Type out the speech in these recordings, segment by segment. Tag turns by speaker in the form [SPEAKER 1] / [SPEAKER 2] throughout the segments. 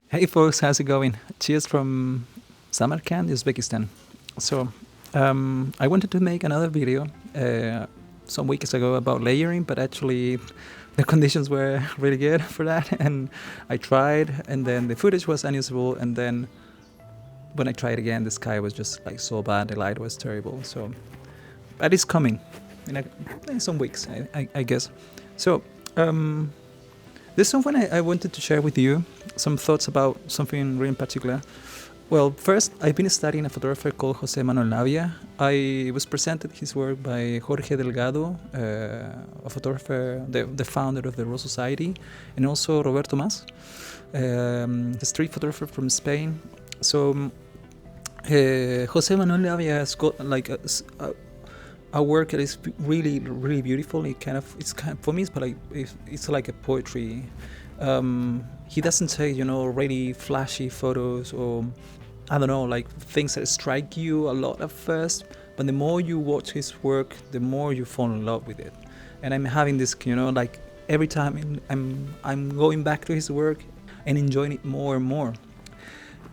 [SPEAKER 1] Hey folks, how's it going? Cheers from Samarkand, Uzbekistan. So, I wanted to make another video some weeks ago about layering, but actually the conditions were really good for that, and I tried, and then the footage was unusable, and then when I tried again, the sky was just like so bad, the light was terrible. So, but it's coming in some weeks, I guess. So, this is something I wanted to share with you, some thoughts about something really in particular. Well, first, I've been studying a photographer called José Manuel Navia. I was presented his work by Jorge Delgado, a photographer, the founder of the RØDE Society, and also Roberto Mas, a street photographer from Spain. So, José Manuel Navia has got like a work that is really, really beautiful. For me, it's like a poetry. He doesn't take, really flashy photos or, I don't know, like things that strike you a lot at first. But the more you watch his work, the more you fall in love with it. And I'm having this, like every time I'm going back to his work and enjoying it more and more.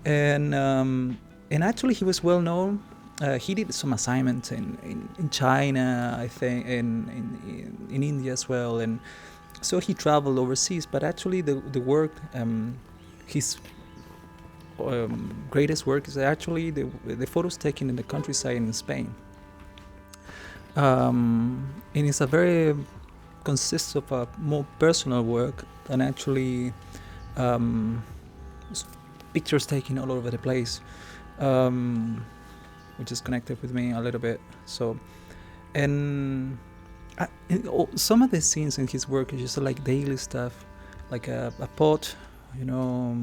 [SPEAKER 1] And actually, he was well known. He did some assignments in China, I think, in India as well, and so he traveled overseas. But actually, the work, his greatest work is actually the photos taken in the countryside in Spain, and it's consists of a more personal work than actually pictures taken all over the place. Which is connected with me a little bit. So, and some of the scenes in his work is just like daily stuff, like a pot,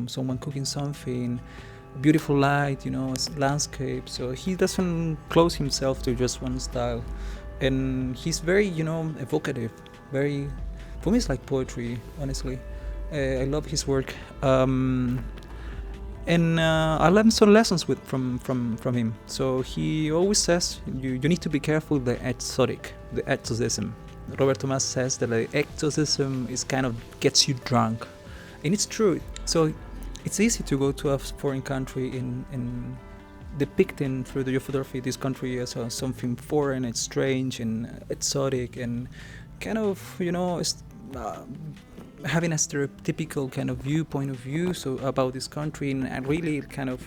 [SPEAKER 1] someone cooking something, beautiful light, landscape. So he doesn't close himself to just one style, and he's very, evocative. For me, it's like poetry, honestly. I love his work. And I learned some lessons from him. So he always says you need to be careful with the exoticism. Robert Thomas says that the exoticism is kind of gets you drunk, and it's true. So it's easy to go to a foreign country in depicting through your photography this country as something foreign and strange and exotic and kind of having a stereotypical kind of point of view about this country, and really kind of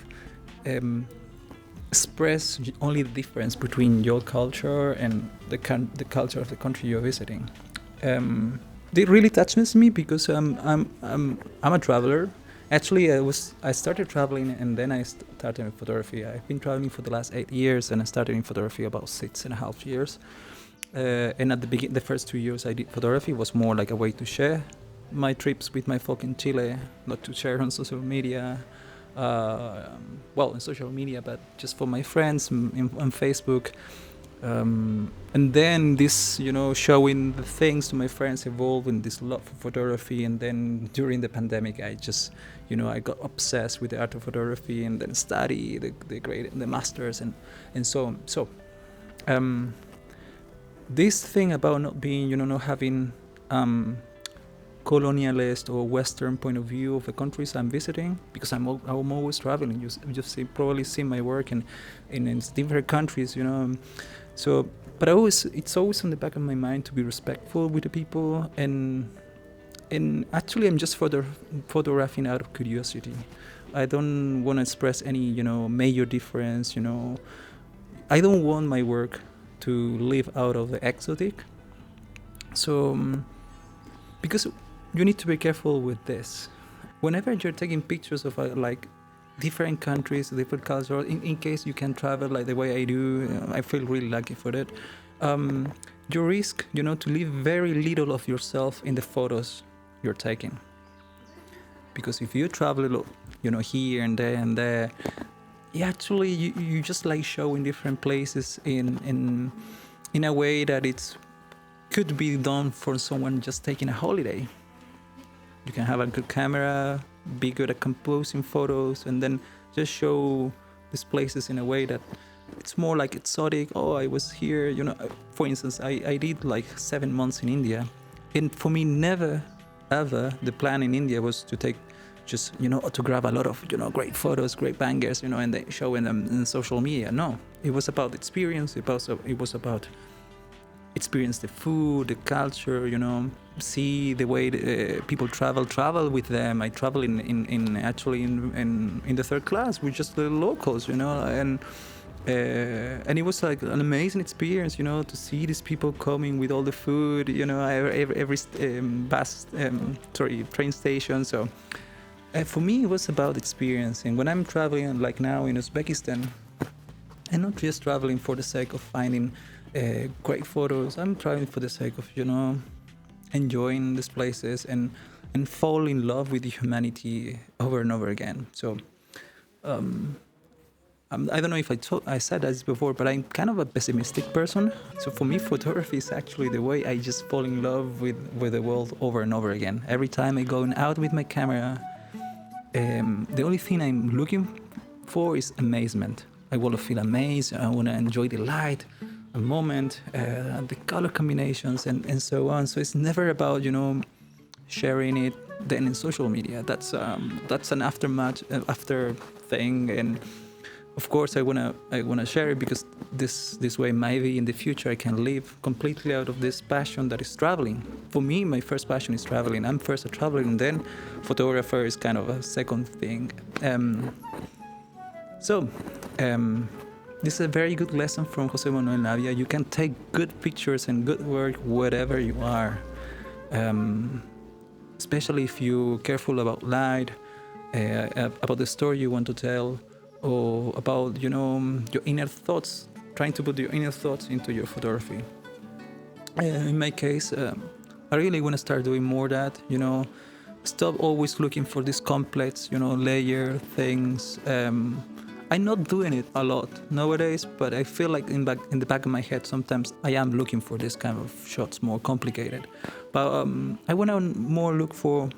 [SPEAKER 1] express only the difference between your culture and the culture of the country you're visiting. It really touches me because I'm a traveler. Actually, I started traveling and then I started in photography. I've been traveling for the last 8 years, and I started in photography about 6.5 years. And at the first 2 years I did photography was more like a way to share my trips with my folk in Chile, not to share on social media, in social media, but just for my friends on Facebook. And then this, showing the things to my friends evolved in this love for photography. And then during the pandemic, I just, I got obsessed with the art of photography and then study the masters and so on. So, this thing about not being, not having colonialist or Western point of view of the countries I'm visiting, because I'm always traveling. You probably see my work in different countries, So, but it's always on the back of my mind to be respectful with the people, and actually I'm just photographing out of curiosity. I don't want to express any, major difference. I don't want my work to live out of the exotic. So, because you need to be careful with this. Whenever you're taking pictures of like different countries, different cultures, in case you can travel like the way I do, I feel really lucky for that. You risk, to leave very little of yourself in the photos you're taking. Because if you travel, here and there, actually you just like showing different places in a way that it's could be done for someone just taking a holiday. You can have a good camera, be good at composing photos, and then just show these places in a way that it's more like exotic. Oh, I was here, you know. For instance, I did like 7 months in India, and for me, never ever the plan in India was to take just, you know, to grab a lot of, you know, great photos, great bangers, you know, and they showing them in social media. No, it was about experience. It was about experience the food, the culture, you know, see the way people travel with them. I travel in actually in the third class with just the locals, you know, and it was like an amazing experience, you know, to see these people coming with all the food, you know, every train station. So for me, it was about experience. And when I'm traveling, like now in Uzbekistan, I'm not just traveling for the sake of finding great photos. I'm traveling for the sake of, you know, enjoying these places and fall in love with humanity over and over again. So I don't know if I said this before, but I'm kind of a pessimistic person. So for me, photography is actually the way I just fall in love with the world over and over again. Every time I go out with my camera, the only thing I'm looking for is amazement. I want to feel amazed. I want to enjoy the light, a moment, the color combinations, and so on. So it's never about, you know, sharing it then in social media. That's an after thing. And of course, I wanna share it because this way maybe in the future I can live completely out of this passion that is traveling. For me, my first passion is traveling. I'm first a traveler, and then photographer is kind of a second thing. This is a very good lesson from José Manuel Navia. You can take good pictures and good work wherever you are, especially if you're careful about light, about the story you want to tell, or about, you know, your inner thoughts, trying to put your inner thoughts into your photography. In my case, I really want to start doing more that, you know, stop always looking for these complex, you know, layer things. I'm not doing it a lot nowadays, but I feel like in the back of my head sometimes I am looking for this kind of shots more complicated. But I want to more look for,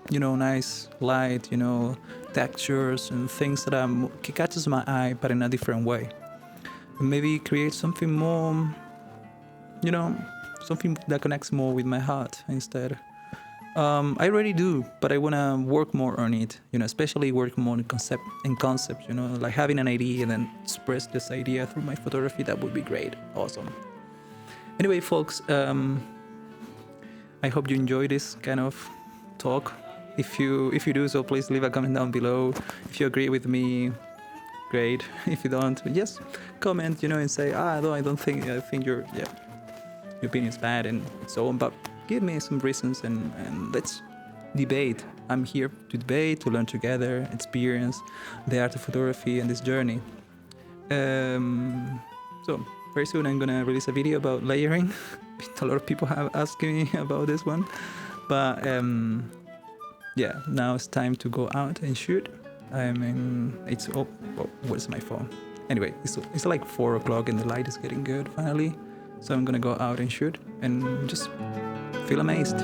[SPEAKER 1] you know, nice light, you know, textures and things that catches my eye, but in a different way. And maybe create something more, you know, something that connects more with my heart instead. I already do, but I want to work more on it, you know, especially work more in concept, you know, like having an idea and then express this idea through my photography. That would be great. Awesome. Anyway, folks, I hope you enjoy this kind of talk. If you do, so please leave a comment down below. If you agree with me, great. If you don't, just comment, you know, and say, I think your opinion is bad and so on. But give me some reasons and let's debate. I'm here to debate, to learn together, experience the art of photography and this journey. So very soon I'm gonna release a video about layering. A lot of people have asked me about this one, but yeah, now it's time to go out and shoot. Where's my phone? Anyway, it's like 4 o'clock and the light is getting good finally. So I'm gonna go out and shoot and just feel amazed.